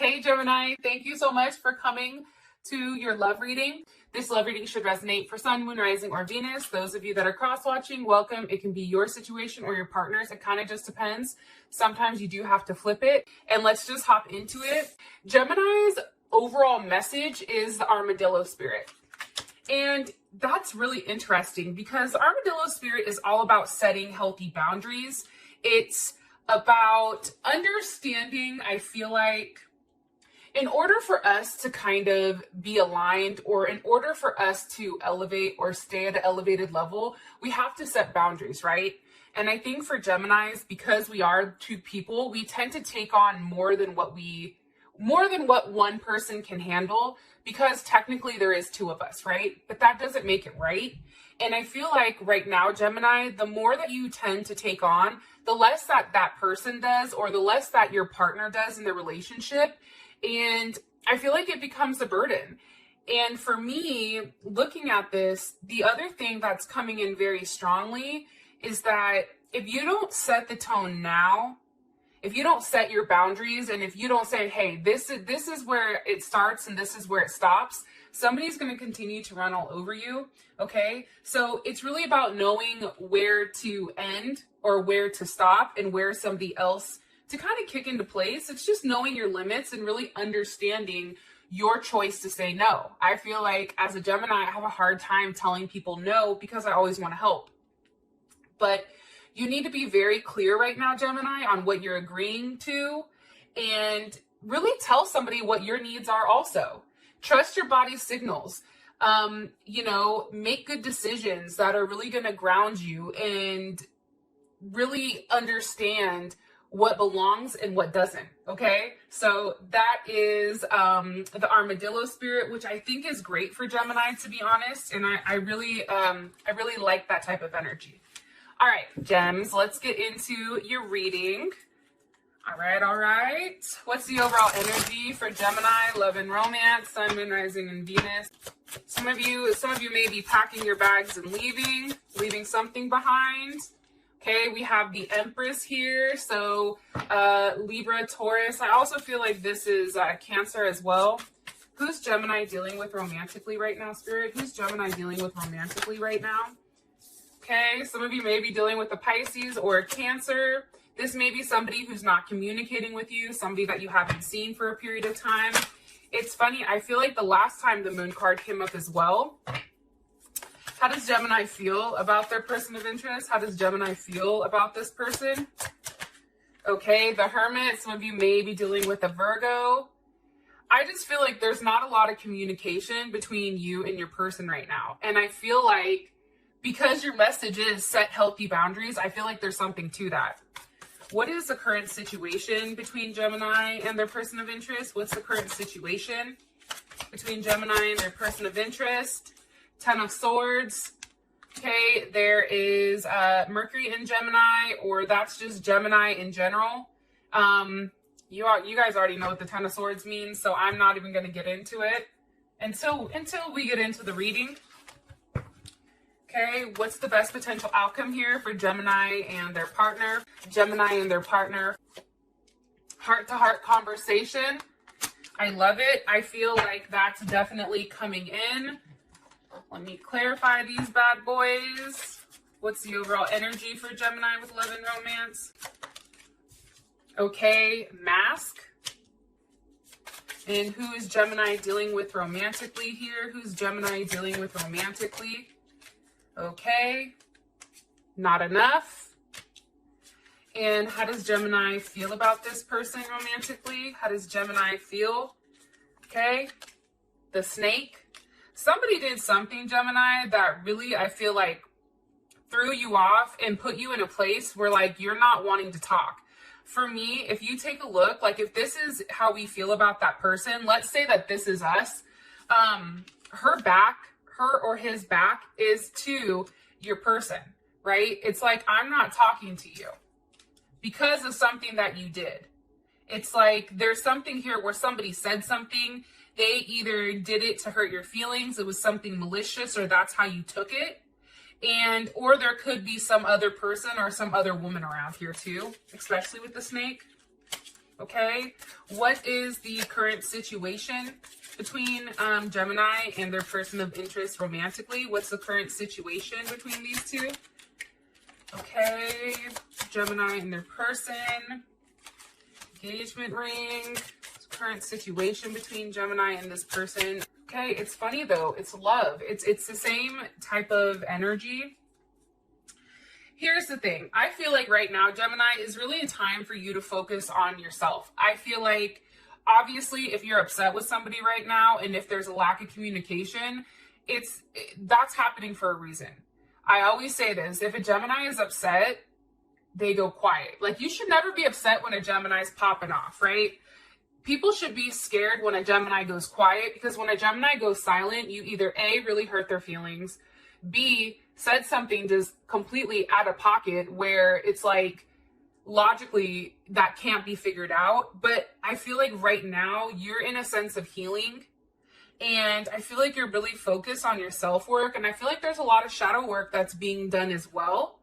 Hey Gemini, thank you so much for coming to your love reading. This love reading should resonate for Sun, Moon, Rising, or Venus. Those of you that are cross-watching, welcome. It can be your situation or your partner's. It kind of just depends. Sometimes you do have to flip it. And let's just hop into it. Gemini's overall message is the armadillo spirit. And that's really interesting because the armadillo spirit is all about setting healthy boundaries. It's about understanding, I feel like, in order for us to kind of be aligned, or in order for us to elevate or stay at an elevated level, we have to set boundaries, right? And I think for Geminis, because we are two people, we tend to take on more than what one person can handle, because technically there is two of us, right? But that doesn't make it right. And I feel like right now, Gemini, the more that you tend to take on, the less that person does, or the less that your partner does in the relationship. And I feel like it becomes a burden. And for me, looking at this, the other thing that's coming in very strongly is that if you don't set the tone now, if you don't set your boundaries, and if you don't say, hey, this is where it starts and this is where it stops, somebody's going to continue to run all over you. Okay. So it's really about knowing where to end or where to stop and where somebody else to kind of kick into place. It's just knowing your limits and really understanding your choice to say no. I feel like as a Gemini, I have a hard time telling people no because I always want to help. But you need to be very clear right now, Gemini, on what you're agreeing to, and really tell somebody what your needs are also. Trust your body's signals. Make good decisions that are really going to ground you and really understand what belongs and what doesn't. Okay. So that is the armadillo spirit, which I think is great for Gemini, to be honest. And I really like that type of energy. All right, Gems, let's get into your reading. All right. What's the overall energy for Gemini, love and romance, Sun, Moon, Rising, and Venus? Some of you may be packing your bags and leaving something behind. Okay, we have the Empress here, so Libra, Taurus. I also feel like this is Cancer as well. Who's Gemini dealing with romantically right now, Spirit? Who's Gemini dealing with romantically right now? Okay, some of you may be dealing with a Pisces or a Cancer. This may be somebody who's not communicating with you, somebody that you haven't seen for a period of time. It's funny, I feel like the last time the Moon card came up as well. How does Gemini feel about their person of interest? How does Gemini feel about this person? Okay, the Hermit. Some of you may be dealing with a Virgo. I just feel like there's not a lot of communication between you and your person right now. And I feel like because your message is set healthy boundaries, I feel like there's something to that. What is the current situation between Gemini and their person of interest? What's the current situation between Gemini and their person of interest? Ten of Swords. Okay, there is Mercury in Gemini, or that's just Gemini in general. You guys already know what the Ten of Swords means, so I'm not even going to get into it until we get into the reading. Okay, what's the best potential outcome here for Gemini and their partner? Gemini and their partner. Heart-to-heart conversation. I love it. I feel like that's definitely coming in. Let me clarify these bad boys. What's the overall energy for Gemini with love and romance? Okay, Mask. And who is Gemini dealing with romantically here? Who's Gemini dealing with romantically? Okay, Not Enough. And how does Gemini feel about this person romantically? How does Gemini feel? Okay, the Snake. Somebody did something, Gemini, that really, I feel like, threw you off and put you in a place where, like, you're not wanting to talk. For me, if you take a look, like, if this is how we feel about that person, let's say that this is us, her or his back is to your person, right? It's like, I'm not talking to you because of something that you did. It's like there's something here where somebody said something. They either did it to hurt your feelings, it was something malicious, or that's how you took it. Or there could be some other person or some other woman around here too, especially with the Snake. Okay, what is the current situation between Gemini and their person of interest romantically? What's the current situation between these two? Okay, Gemini and their person, engagement ring, current situation between Gemini and this person. Okay, it's funny though, it's love. It's the same type of energy. Here's the thing. I feel like right now, Gemini, is really a time for you to focus on yourself. I feel like, obviously, if you're upset with somebody right now, and if there's a lack of communication, that's happening for a reason. I always say this, if a Gemini is upset, they go quiet. Like, you should never be upset when a Gemini is popping off, right? People should be scared when a Gemini goes quiet, because when a Gemini goes silent, you either A, really hurt their feelings, B, said something just completely out of pocket where it's like, logically, that can't be figured out. But I feel like right now, you're in a sense of healing. And I feel like you're really focused on your self-work. And I feel like there's a lot of shadow work that's being done as well.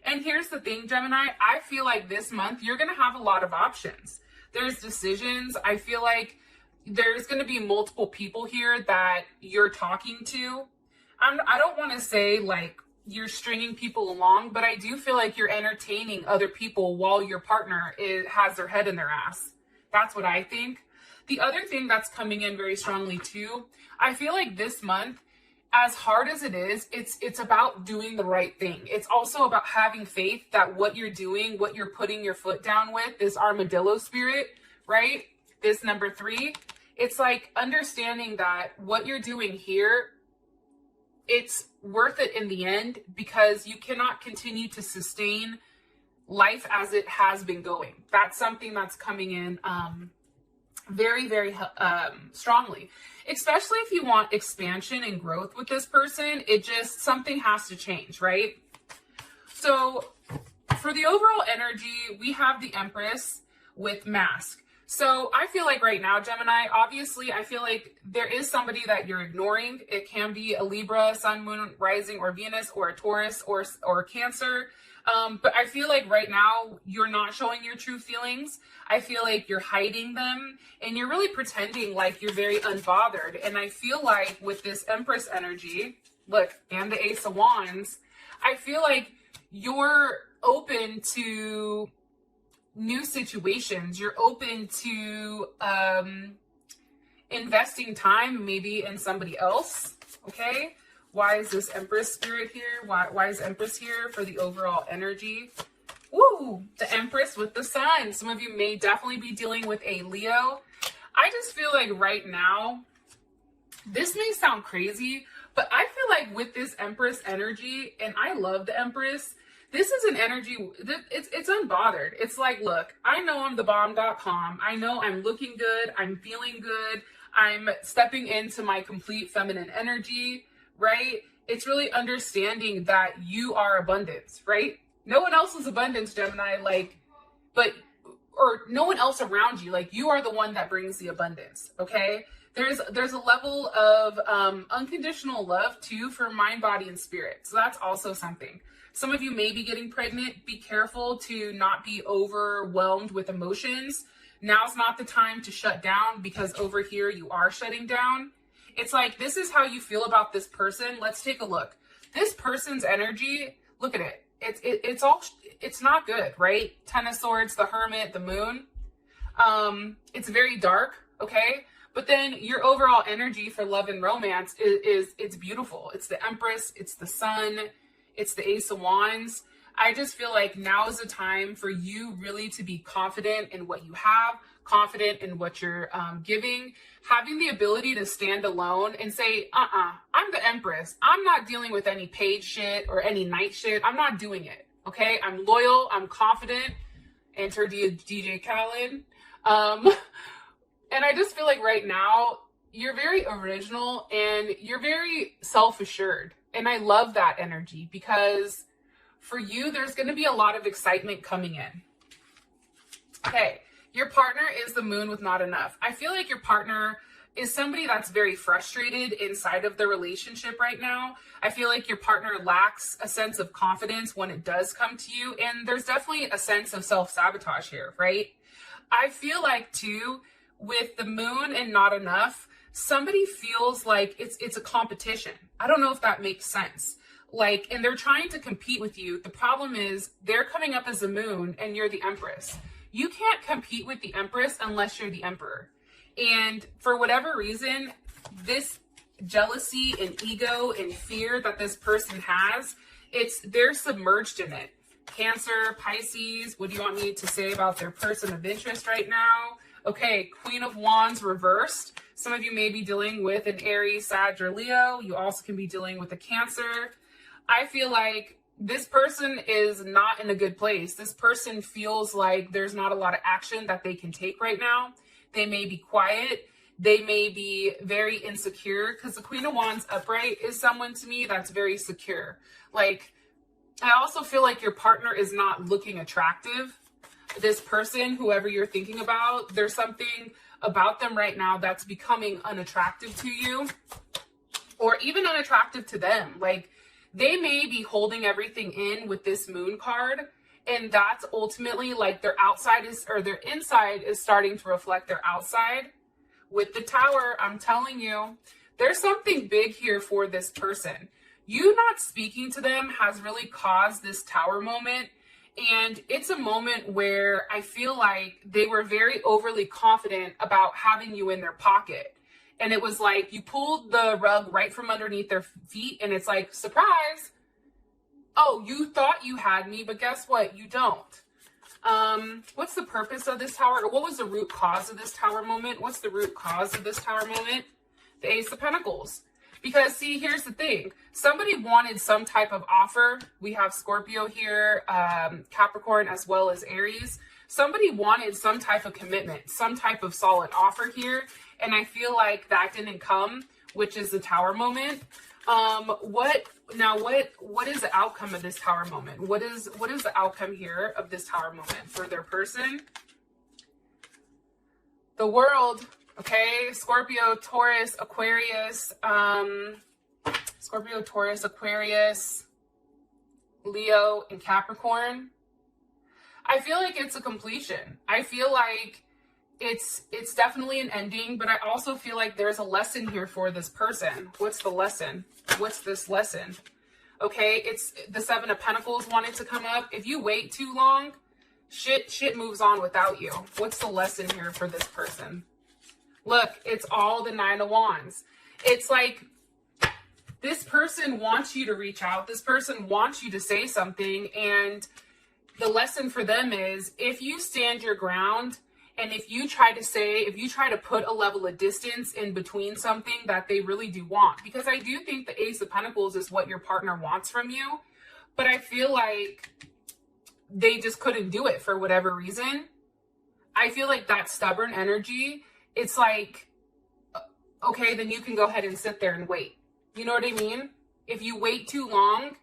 And here's the thing, Gemini, I feel like this month, you're going to have a lot of options. There's decisions. I feel like there's going to be multiple people here that you're talking to. I don't want to say like you're stringing people along, but I do feel like you're entertaining other people while your partner has their head in their ass. That's what I think. The other thing that's coming in very strongly too, I feel like this month, as hard as it is, it's about doing the right thing. It's also about having faith that what you're doing, what you're putting your foot down with, this armadillo spirit, right? This number 3, it's like understanding that what you're doing here, it's worth it in the end, because you cannot continue to sustain life as it has been going. That's something that's coming in very, very strongly, especially if you want expansion and growth with this person. Something has to change, right? So for the overall energy, we have the Empress with mask. So I feel like right now, Gemini, obviously, I feel like there is somebody that you're ignoring. It can be a Libra, Sun, Moon, Rising, or Venus, or a Taurus, or Cancer. But I feel like right now, you're not showing your true feelings. I feel like you're hiding them, and you're really pretending like you're very unbothered. And I feel like with this Empress energy, look, and the Ace of Wands, I feel like you're open to new situations. You're open to investing time maybe in somebody else. Okay, why is this Empress spirit here? Why is Empress here for the overall energy? Woo, the Empress with the Sun. Some of you may definitely be dealing with a Leo. I just feel like right now, this may sound crazy, but I feel like with this Empress energy, and I love the Empress, this is an energy, it's unbothered. It's like, look, I know I'm the bomb.com. I know I'm looking good. I'm feeling good. I'm stepping into my complete feminine energy, right? It's really understanding that you are abundance, right? No one else is abundance, Gemini, or no one else around you. Like, you are the one that brings the abundance, okay? There's a level of unconditional love too for mind, body, and spirit. So that's also something. Some of you may be getting pregnant. Be careful to not be overwhelmed with emotions. Now's not the time to shut down, because over here you are shutting down. It's like, this is how you feel about this person. Let's take a look. This person's energy, look at it. It's not good, right? Ten of Swords, the Hermit, the Moon. It's very dark, okay? But then your overall energy for love and romance it's beautiful. It's the Empress, it's the Sun, it's the Ace of Wands. I just feel like now is the time for you really to be confident in what you have, confident in what you're giving, having the ability to stand alone and say, I'm the Empress. I'm not dealing with any paid shit or any night shit. I'm not doing it, okay? I'm loyal, I'm confident. Enter DJ Khaled. And I just feel like right now, you're very original and you're very self-assured. And I love that energy, because for you, there's going to be a lot of excitement coming in. Okay, your partner is the Moon with not enough. I feel like your partner is somebody that's very frustrated inside of the relationship right now. I feel like your partner lacks a sense of confidence when it does come to you. And there's definitely a sense of self-sabotage here, right? I feel like too, with the moon and not enough, somebody feels like it's a competition. I don't know if that makes sense. Like, and they're trying to compete with you. The problem is they're coming up as the moon and you're the empress. You can't compete with the empress unless you're the emperor. And for whatever reason, this jealousy and ego and fear that this person has, they're submerged in it. Cancer, Pisces, what do you want me to say about their person of interest right now? Okay, Queen of Wands reversed. Some of you may be dealing with an Aries, Sag, or Leo. You also can be dealing with a Cancer. I feel like this person is not in a good place. This person feels like there's not a lot of action that they can take right now. They may be quiet. They may be very insecure, because the Queen of Wands upright is someone to me that's very secure. Like, I also feel like your partner is not looking attractive. This person, whoever you're thinking about, there's something about them right now that's becoming unattractive to you, or even unattractive to them. Like, they may be holding everything in with this moon card, and that's ultimately like their outside is, or their inside is starting to reflect their outside. With the Tower, I'm telling you, there's something big here for this person. You not speaking to them has really caused this Tower moment. And it's a moment where I feel like they were very overly confident about having you in their pocket. And it was like you pulled the rug right from underneath their feet, and it's like, surprise. Oh, you thought you had me, but guess what? You don't. What's the purpose of this Tower? What was the root cause of this Tower moment? What's the root cause of this Tower moment? The Ace of Pentacles. Because, see, here's the thing. Somebody wanted some type of offer. We have Scorpio here, Capricorn, as well as Aries. Somebody wanted some type of commitment, some type of solid offer here. And I feel like that didn't come, which is the Tower moment. What is the outcome of this Tower moment? What is the outcome here of this Tower moment for their person? The World. Okay, Scorpio, Taurus, Aquarius, Leo, and Capricorn. I feel like it's a completion. I feel like it's definitely an ending, but I also feel like there's a lesson here for this person. What's the lesson? What's this lesson? Okay, it's the Seven of Pentacles wanted to come up. If you wait too long, shit moves on without you. What's the lesson here for this person? Look, it's all the Nine of Wands. It's like this person wants you to reach out. This person wants you to say something. And the lesson for them is, if you stand your ground and if you try to put a level of distance in between something that they really do want, because I do think the Ace of Pentacles is what your partner wants from you, but I feel like they just couldn't do it for whatever reason. I feel like that stubborn energy, it's like, okay, then you can go ahead and sit there and wait. You know what I mean? If you wait too long,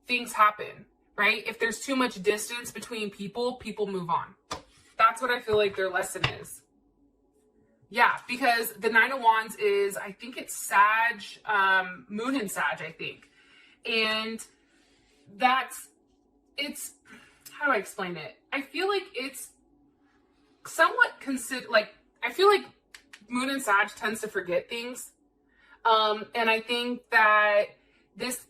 things happen, right? If there's too much distance between people, people move on. That's what I feel like their lesson is. Yeah, because the Nine of Wands is, I think it's Sag, Moon and Sag, I think. And it's, how do I explain it? I feel like it's somewhat I feel like Moon and Sag tends to forget things. And I think that this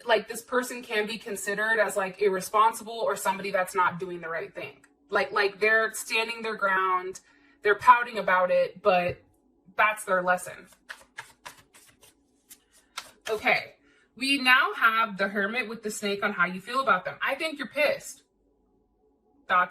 person can be considered as like irresponsible or somebody that's not doing the right thing. Like they're standing their ground, they're pouting about it, but that's their lesson. Okay, we now have the Hermit with the snake on how you feel about them. I think you're pissed. ... I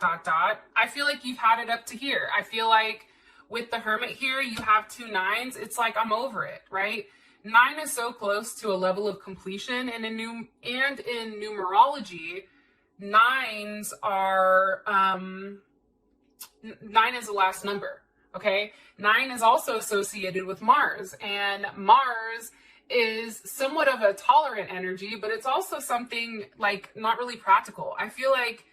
feel like you've had it up to here. I feel like with the Hermit here, you have 2 9s. It's like, I'm over it, right? 9 is so close to a level of completion, and in numerology, 9s are 9 is the last number. Okay, 9 is also associated with Mars, and Mars is somewhat of a tolerant energy, but it's also something like not really practical. I feel like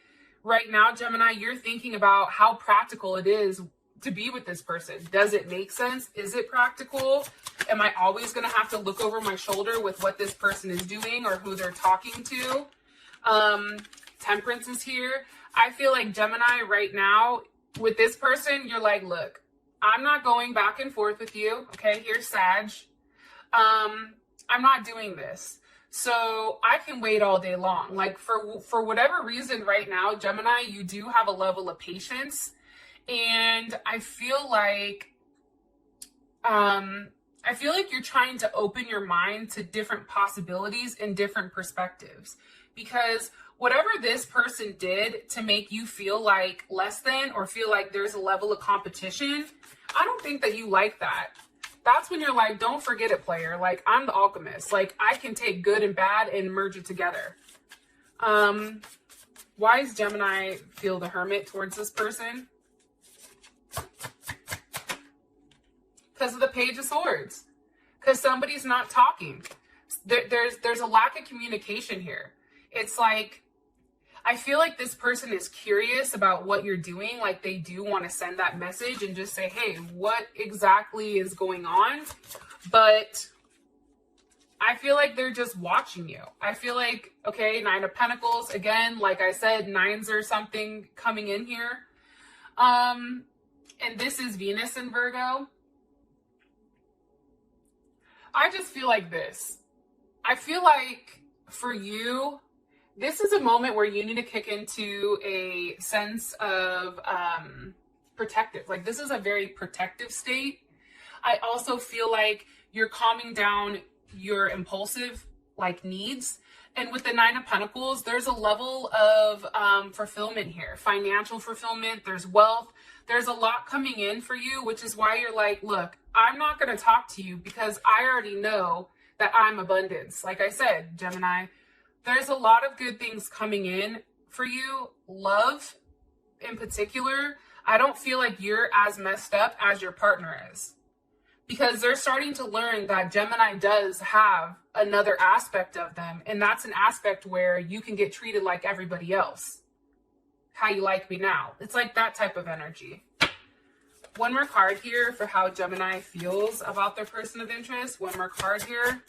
right now, Gemini, you're thinking about how practical it is to be with this person. Does it make sense? Is it practical? Am I always going to have to look over my shoulder with what this person is doing or who they're talking to? Temperance is here. I feel like Gemini right now, With this person, you're like, look, I'm not going back and forth with you. Okay, here's Sag. I'm not doing this. So I can wait all day long. Like for whatever reason right now, Gemini, you do have a level of patience. And I feel like you're trying to open your mind to different possibilities and different perspectives, because whatever this person did to make you feel like less than or feel like there's a level of competition, I don't think that you like that. That's when you're like, don't forget it, player. Like, I'm the alchemist. Like, I can take good and bad and merge it together. Why does Gemini feel the Hermit towards this person? Because of the Page of Swords. Because somebody's not talking. There's a lack of communication here. It's like, I feel like this person is curious about what you're doing. Like, they do want to send that message and just say, hey, what exactly is going on? But I feel like they're just watching you. I feel like, okay, Nine of Pentacles. Again, like I said, nines or something coming in here. And this is Venus in Virgo. I just feel like this. I feel like for you, this is a moment where you need to kick into a sense of protective. Like, this is a very protective state. I also feel like you're calming down your impulsive like needs. And with the Nine of Pentacles, there's a level of fulfillment here. Financial fulfillment, there's wealth. There's a lot coming in for you, which is why you're like, look, I'm not going to talk to you because I already know that I'm abundance. Like I said, Gemini, there's a lot of good things coming in for you. Love in particular, I don't feel like you're as messed up as your partner is, because they're starting to learn that Gemini does have another aspect of them. And that's an aspect where you can get treated like everybody else. How you like me now. It's like that type of energy. One more card here for how Gemini feels about their person of interest. One more card here.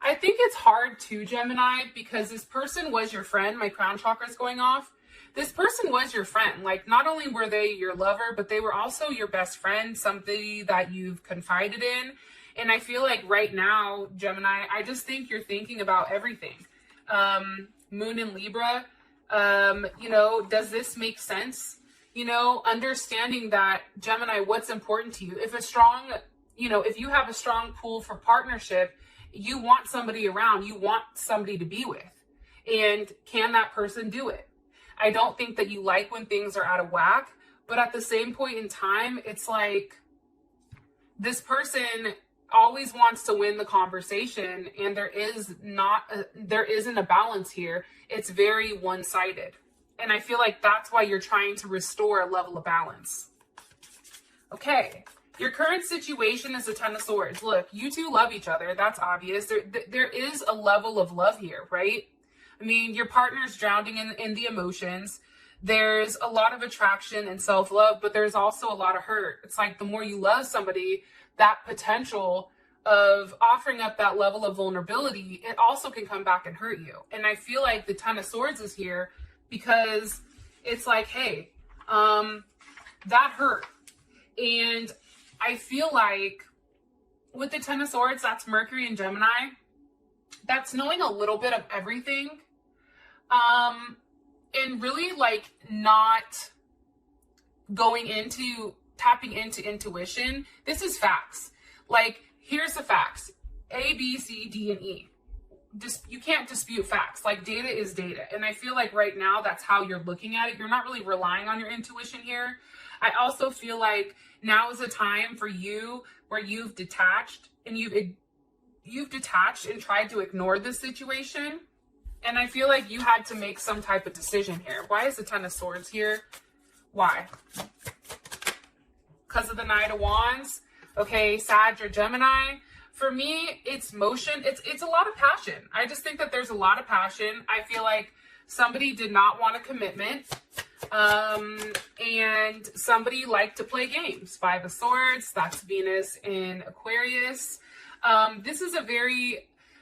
I think it's hard to, Gemini, because this person was your friend. My crown chakra is going off. This person was your friend. Like, not only were they your lover, but they were also your best friend, somebody that you've confided in. And I feel like right now, Gemini, I just think you're thinking about everything. Moon in Libra, you know, does this make sense? You know, understanding that, Gemini, what's important to you? If a strong, you know, if you have a strong pull for partnership, you want somebody around, you want somebody to be with. And can that person do it? I don't think that you like when things are out of whack, but at the same point in time, it's like this person always wants to win the conversation, and there isn't a balance here. It's very one-sided. And I feel like that's why you're trying to restore a level of balance. Okay. Your current situation is the Ten of Swords. Look, you two love each other. That's obvious. There is a level of love here, right? I mean, your partner's drowning in the emotions. There's a lot of attraction and self-love, but there's also a lot of hurt. It's like the more you love somebody, that potential of offering up that level of vulnerability, it also can come back and hurt you. And I feel like the Ten of Swords is here because it's like, hey, that hurt. And I feel like with the Ten of Swords, that's Mercury and Gemini. That's knowing a little bit of everything. And really like not tapping into intuition. This is facts. Like, here's the facts. A, B, C, D, and E. You can't dispute facts. Like, data is data. And I feel like right now that's how you're looking at it. You're not really relying on your intuition here. I also feel like now is a time for you where you've detached and you've detached and tried to ignore the situation. And I feel like you had to make some type of decision here. Why is the Ten of Swords here? Why? Because of the Knight of Wands. Okay, Sag or Gemini. For me, it's motion. It's a lot of passion. I just think that there's a lot of passion. I feel like somebody did not want a commitment. And somebody liked to play games. Five of Swords, that's Venus in Aquarius. This is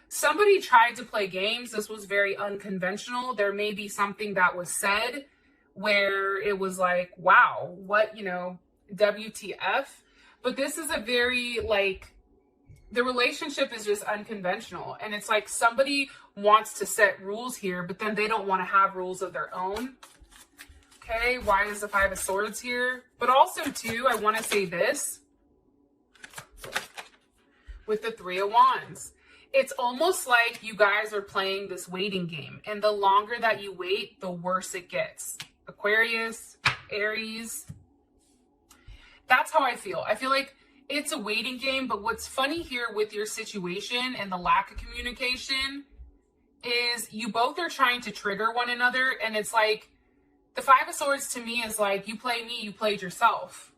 somebody tried to play games. This was very unconventional. There may be something that was said where it was like, wow, what, WTF. But this is a very, like, the relationship is just unconventional. And it's like somebody wants to set rules here, but then they don't want to have rules of their own. Okay, why is the Five of Swords here? But also, too, I want to say this with the Three of Wands. It's almost like you guys are playing this waiting game. And the longer that you wait, the worse it gets. Aquarius, Aries. That's how I feel. I feel like it's a waiting game. But what's funny here with your situation and the lack of communication is you both are trying to trigger one another. And it's like, the Five of Swords to me is like, you play me, you played yourself.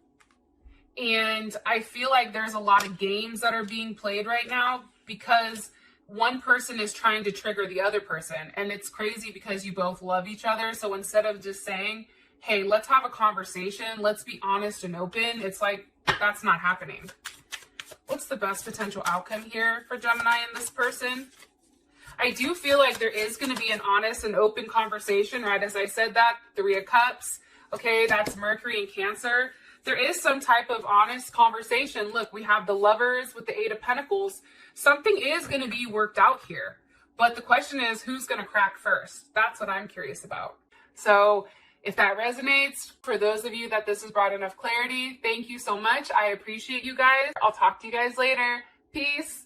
And I feel like there's a lot of games that are being played right now because one person is trying to trigger the other person. And it's crazy because you both love each other. So instead of just saying, hey, let's have a conversation, let's be honest and open, it's like, that's not happening. What's the best potential outcome here for Gemini and this person? I do feel like there is going to be an honest and open conversation, right? As I said that, Three of Cups, okay, that's Mercury and Cancer. There is some type of honest conversation. Look, we have the Lovers with the Eight of Pentacles. Something is going to be worked out here. But the question is, who's going to crack first? That's what I'm curious about. So if that resonates, for those of you that this has brought enough clarity, thank you so much. I appreciate you guys. I'll talk to you guys later. Peace.